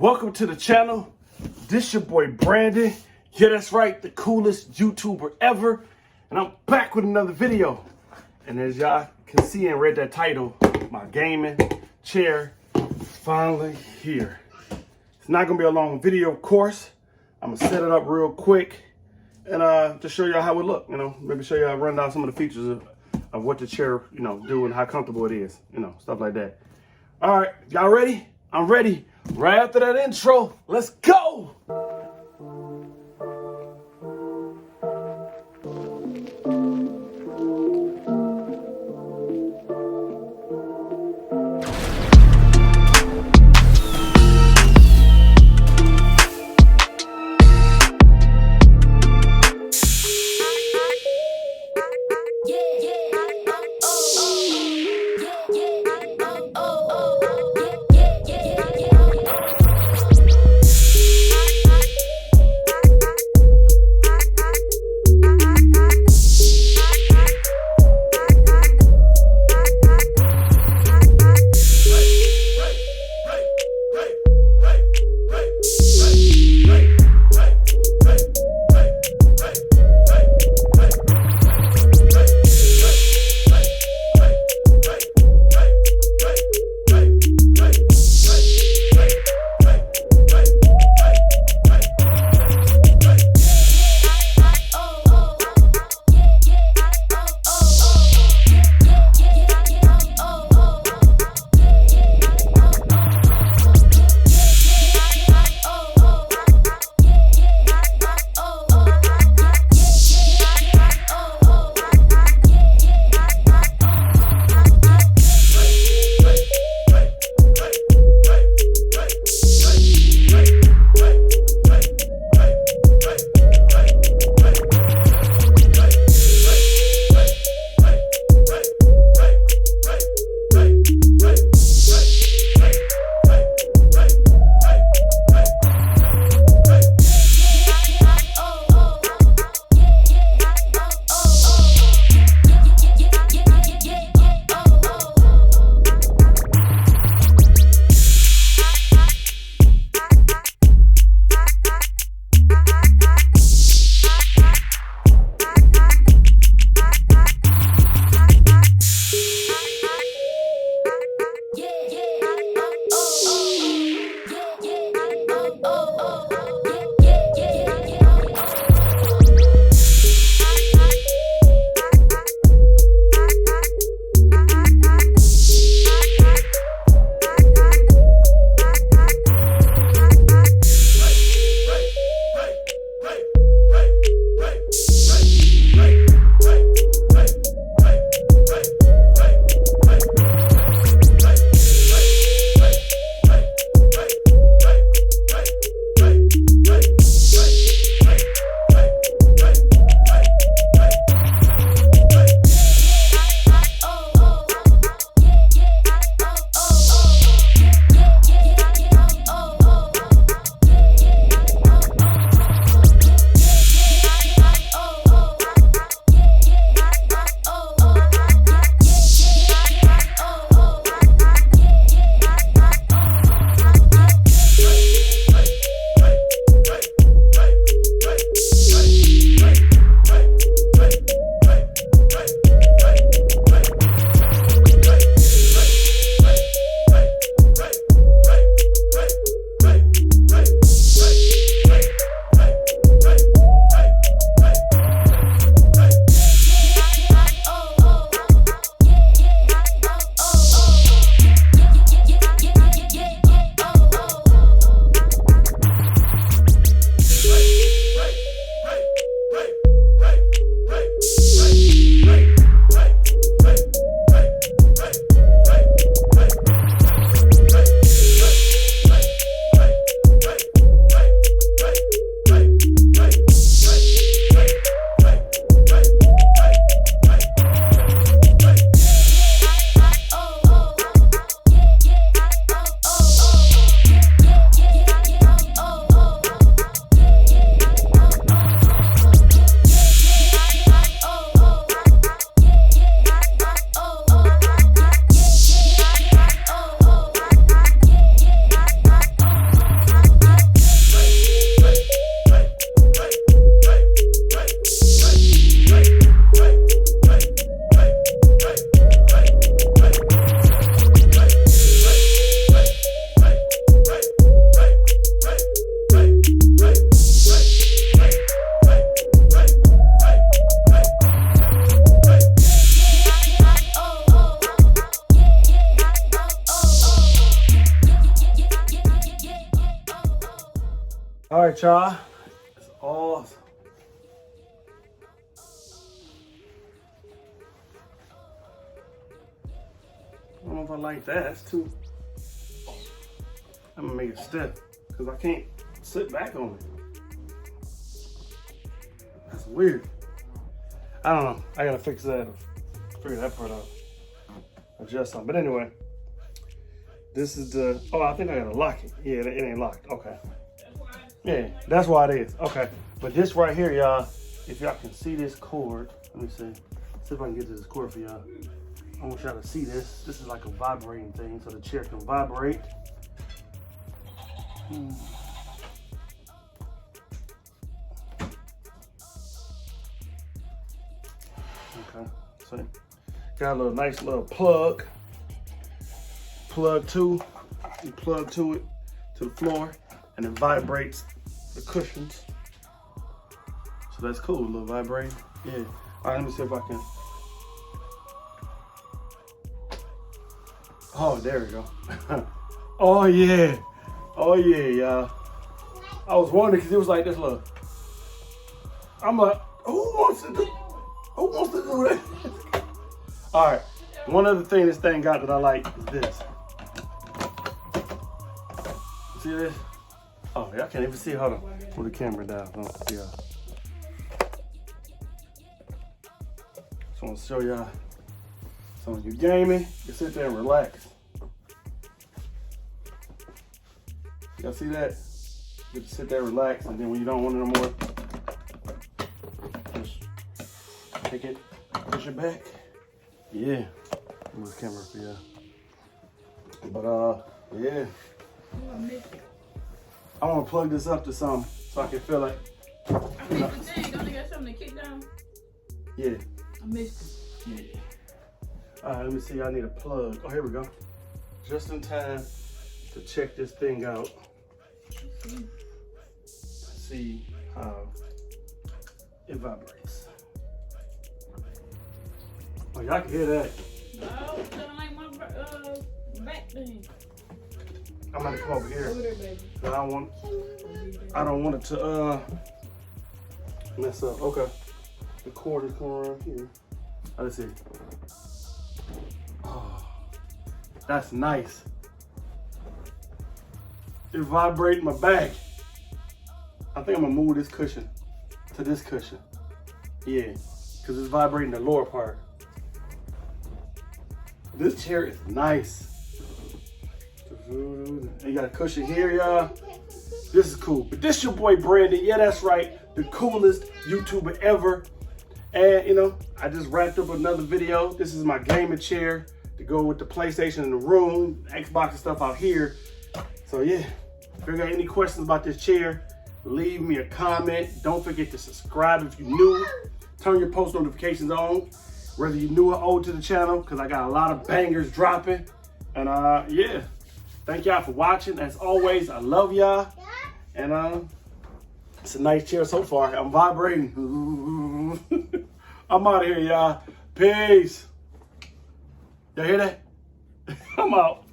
welcome to the channel. This your boy Brandon. Yeah, that's right, the coolest YouTuber ever. And I'm back with another video. And as y'all can see and read that title, my gaming chair is finally here. It's not gonna be a long video, of course. I'm gonna set it up real quick and just show y'all how it look. Maybe show y'all, run down some of the features of what the chair, do and how comfortable it is, stuff like that. All right, y'all ready? I'm ready. Right after that intro, let's go. All right, y'all. It's all. I don't know if I like that. That's too. I'm gonna make it stiff because I can't sit back on it. That's weird. I don't know. I gotta fix that. Figure that part out. Adjust something. But anyway, this is the. Oh, I think I gotta lock it. Yeah, it ain't locked. Okay. Yeah, that's why it is. Okay. But this right here, y'all, if y'all can see this cord, let me see. See if I can get to this cord for y'all. I want y'all to see this. This is like a vibrating thing, so the chair can vibrate. Okay, so got a little nice little plug. Plug to, you plug to it to the floor, and it vibrates the cushions. So that's cool, a little vibrating. Yeah. All right, let me see if I can. Oh, there we go. Oh yeah. Oh yeah, y'all. I was wondering because it was like this look. I'm like, who wants to do that? All right. One other thing this thing got that I like is this. See this? Oh, y'all can't even see. Hold on. Put the camera down. Yeah. Just want to show y'all. So when you're gaming, you sit there and relax. Y'all see that? You just sit there, relax, and then when you don't want it no more, just take it, push it back. Yeah. Move the camera for you. But yeah. I want to plug this up to something so I can feel like. I missed the thing. Don't you got something to kick down? Yeah. I missed it. Yeah. All right, let me see. I need a plug. Oh, here we go. Just in time to check this thing out. See how it vibrates. Oh, y'all can hear that. No, it sound like my back thing. I'm gonna come over here. Over there, baby. I don't want it to mess up. Okay. The cord is going around here. Oh, let's see. Oh, that's nice. It's vibrating my back. I think I'm gonna move this cushion to this cushion. Yeah, because it's vibrating the lower part. This chair is nice. You got a cushion here, y'all. This is cool. But this your boy Brandon. Yeah, that's right. The coolest YouTuber ever. And you know, I just wrapped up another video. This is my gaming chair to go with the PlayStation in the room, Xbox and stuff out here. So yeah, if you got any questions about this chair, leave me a comment. Don't forget to subscribe if you're new. Turn your post notifications on, whether you're new or old to the channel, because I got a lot of bangers dropping. And yeah, thank y'all for watching. As always, I love y'all. And it's a nice chair so far. I'm vibrating. I'm out of here, y'all. Peace. Y'all hear that? I'm out.